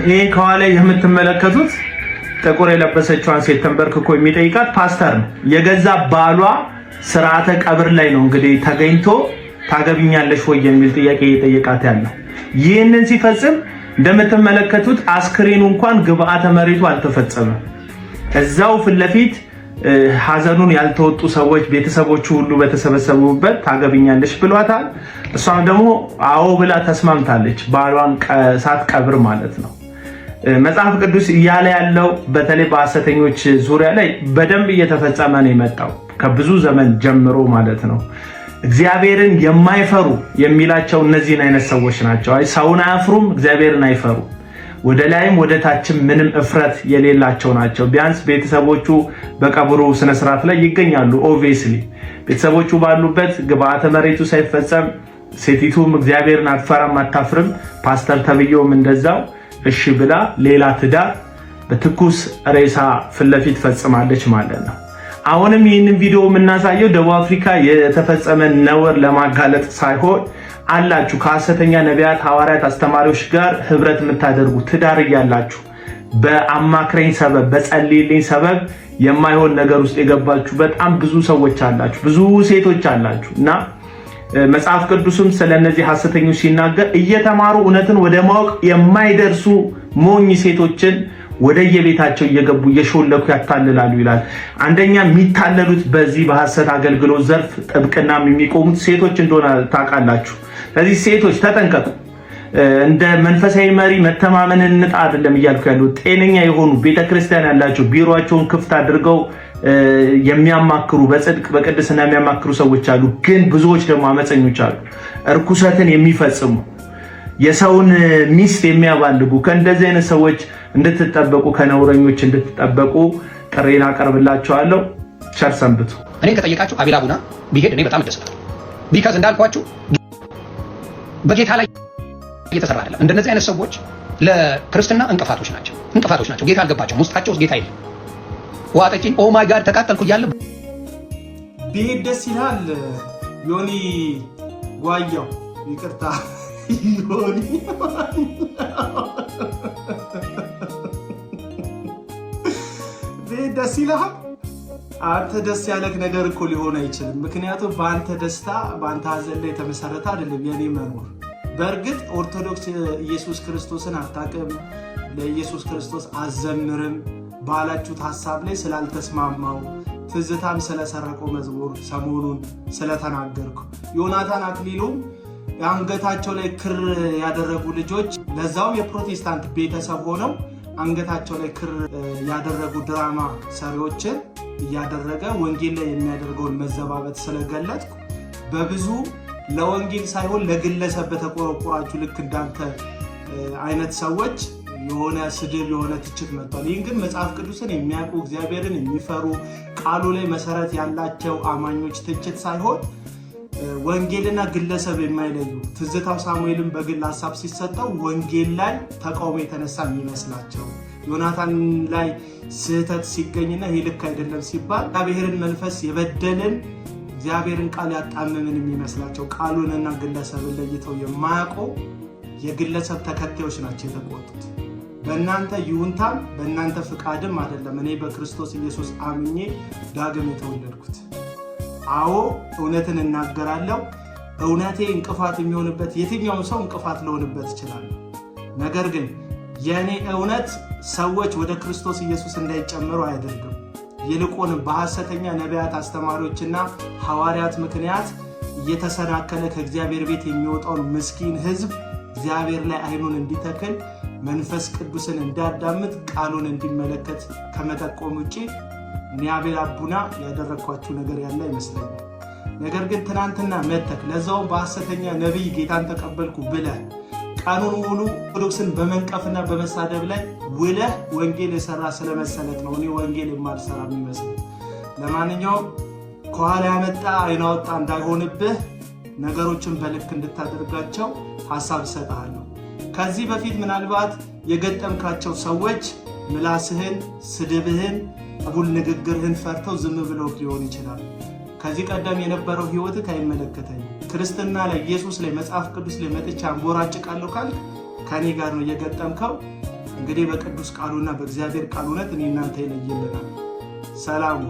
ይሄ ከኋላ የምትመለከቱት ጥቁር የለበሰችዋን ሴት ተንበርክኮ የሚጠይቃት ፓስተር ነው። የገዛ ባሏ ስርዓተ ቀብር ላይ ነው እንግዲህ ተገኝቶ ታገብኛለሽ ወይ የሚል ጥያቄ እየጠየቃት ያለው። ይህንን ሲፈጽም እንደምትመለከቱት አስክሬኑ እንኳን ግብአተ መሬቱ አልተፈጸመም። እዛው ፊት ለፊት ሐዘኑን ያልተወጡ ሰዎች ቤተሰቦቹ ሁሉ በተሰበሰቡበት ታገብኛለሽ ብሏታል። እሷም ደግሞ አዎ ብላ ተስማምታለች፣ ባሏን ሳትቀብር ማለት ነው። መጽሐፍ ቅዱስ እያለ ያለው በተለይ በሐሰተኞች ዙሪያ ላይ በደንብ እየተፈጸመ ነው የመጣው ከብዙ ዘመን ጀምሮ ማለት ነው። እግዚአብሔርን የማይፈሩ የሚላቸው እነዚህን አይነት ሰዎች ናቸው። አይ ሰውን አያፍሩም፣ እግዚአብሔርን አይፈሩ፣ ወደ ላይም ወደ ታችም ምንም እፍረት የሌላቸው ናቸው። ቢያንስ ቤተሰቦቹ በቀብሩ ስነ ስርዓት ላይ ይገኛሉ። ኦብቪየስሊ ቤተሰቦቹ ባሉበት ግብአተ መሬቱ ሳይፈጸም ሴቲቱም እግዚአብሔርን አትፈራም አታፍርም፣ ፓስተር ተብዬውም እንደዛው እሺ ብላ ሌላ ትዳር በትኩስ ሬሳ ፊት ለፊት ፈጽማለች ማለት ነው። አሁንም ይህንን ቪዲዮ የምናሳየው ደቡብ አፍሪካ የተፈጸመ ነውር ለማጋለጥ ሳይሆን አላችሁ ከሐሰተኛ ነቢያት፣ ሐዋርያት፣ አስተማሪዎች ጋር ህብረት የምታደርጉ ትዳር እያላችሁ በአማክረኝ ሰበብ በጸልይልኝ ሰበብ የማይሆን ነገር ውስጥ የገባችሁ በጣም ብዙ ሰዎች አላችሁ፣ ብዙ ሴቶች አላችሁ እና መጽሐፍ ቅዱስም ስለነዚህ ሐሰተኞች ሲናገር እየተማሩ እውነትን ወደ ማወቅ የማይደርሱ ሞኝ ሴቶችን ወደ የቤታቸው እየገቡ እየሾለኩ ያታልላሉ ይላል። አንደኛ የሚታለሉት በዚህ በሐሰት አገልግሎት ዘርፍ ጥብቅና የሚቆሙት ሴቶች እንደሆነ ታውቃላችሁ። ስለዚህ ሴቶች ተጠንቀቁ። እንደ መንፈሳዊ መሪ መተማመንን እንጣ አይደለም እያልኩ ያለው ጤነኛ የሆኑ ቤተክርስቲያን ያላቸው ቢሮአቸውን ክፍት አድርገው የሚያማክሩ በጽድቅ በቅድስና የሚያማክሩ ሰዎች አሉ። ግን ብዙዎች ደግሞ አመፀኞች አሉ፣ እርኩሰትን የሚፈጽሙ የሰውን ሚስት የሚያባልጉ። ከእንደዚህ አይነት ሰዎች እንድትጠበቁ ከነውረኞች እንድትጠበቁ ጥሬን አቀርብላችኋለሁ። ቸር ሰንብቱ። እኔ ከጠየቃችሁ አቤል አቡና ቢሄድ እኔ በጣም እደሰታለሁ። ቢካዝ እንዳልኳችሁ በጌታ ላይ እየተሰራ አይደለም። እንደነዚህ አይነት ሰዎች ለክርስትና እንቅፋቶች ናቸው። ጌታ አልገባቸውም። ውስጣቸው ጌታ የለም። ዋጠጪኝ ኦ ማይ ጋድ ተቃጠልኩ እያለ ቢሄድ ደስ ይላል። ዮኒ ጓያው ይቅርታ ዮኒ ቢሄድ ደስ ይላል። አንተ ደስ ያለክ ነገር እኮ ሊሆን አይችልም። ምክንያቱም በአንተ ደስታ በአንተ ሐዘን ላይ የተመሰረተ አይደለም የኔ መኖር። በእርግጥ ኦርቶዶክስ ኢየሱስ ክርስቶስን አታውቅም፣ ለኢየሱስ ክርስቶስ አዘምርም ባላችሁት ሐሳብ ላይ ስላልተስማማው ትዝታም ስለሰረቀው መዝሙር ሰሞኑን ስለተናገርኩ ዮናታን አክሊሉም አንገታቸው ላይ ክር ያደረጉ ልጆች ለዛው የፕሮቴስታንት ቤተሰብ ሆነው አንገታቸው ላይ ክር ያደረጉ ድራማ ሰሪዎችን እያደረገ ወንጌል ላይ የሚያደርገውን መዘባበት ስለገለጥኩ በብዙ ለወንጌል ሳይሆን ለግለሰብ በተቆረቆራችሁ ልክ እንዳንተ አይነት ሰዎች የሆነ ስድብ የሆነ ትችት መጥቷል። ይህን ግን መጽሐፍ ቅዱስን የሚያውቁ እግዚአብሔርን የሚፈሩ ቃሉ ላይ መሰረት ያላቸው አማኞች ትችት ሳይሆን ወንጌልና ግለሰብ የማይለዩ ትዝታው ሳሙኤልን በግል ሐሳብ ሲሰጠው ወንጌል ላይ ተቃውሞ የተነሳ የሚመስላቸው ዮናታን ላይ ስህተት ሲገኝና ይህ ልክ አይደለም ሲባል እግዚአብሔርን መንፈስ የበደልን እግዚአብሔርን ቃል ያጣመምን የሚመስላቸው ቃሉንና ግለሰብን ለይተው የማያውቁ የግለሰብ ተከታዮች ናቸው የተቆጡት። በእናንተ ይሁንታም በእናንተ ፍቃድም አይደለም እኔ በክርስቶስ ኢየሱስ አምኜ ዳግም የተወለድኩት። አዎ እውነትን እናገራለሁ። እውነቴ እንቅፋት የሚሆንበት የትኛውም ሰው እንቅፋት ሊሆንበት ይችላል። ነገር ግን የኔ እውነት ሰዎች ወደ ክርስቶስ ኢየሱስ እንዳይጨምሩ አያደርግም። ይልቁንም በሐሰተኛ ነቢያት፣ አስተማሪዎችና ሐዋርያት ምክንያት እየተሰናከለ ከእግዚአብሔር ቤት የሚወጣውን ምስኪን ሕዝብ እግዚአብሔር ላይ አይኑን እንዲተክል መንፈስ ቅዱስን እንዳዳምጥ ቃሉን እንዲመለከት ከመጠቆም ውጪ እኔ አቤል አቡና ያደረኳችሁ ነገር ያለ አይመስለኝም። ነገር ግን ትናንትና መተክ ለዛውም በሐሰተኛ ነቢይ ጌታን ተቀበልኩ ብለህ ቀኑን ሙሉ ኦርቶዶክስን በመንቀፍና በመሳደብ ላይ ውለህ ወንጌል የሰራ ስለመሰለት ነው እኔ ወንጌል የማልሰራ የሚመስል። ለማንኛውም ከኋላ ያመጣ አይናወጣ እንዳይሆንብህ ነገሮችን በልክ እንድታደርጋቸው ሐሳብ እሰጥሃለሁ። ከዚህ በፊት ምናልባት የገጠምካቸው ሰዎች ምላስህን፣ ስድብህን፣ አጉል ንግግርህን ፈርተው ዝም ብለው ሊሆን ይችላል። ከዚህ ቀደም የነበረው ህይወትህ አይመለከተኝም። ክርስትና ላይ ኢየሱስ ላይ መጽሐፍ ቅዱስ ላይ መጥቻ አንቦራጭቃለሁ ካልክ ከኔ ጋር ነው የገጠምከው። እንግዲህ በቅዱስ ቃሉና በእግዚአብሔር ቃል እውነት እኔ እናንተ ይለየልናል። ሰላም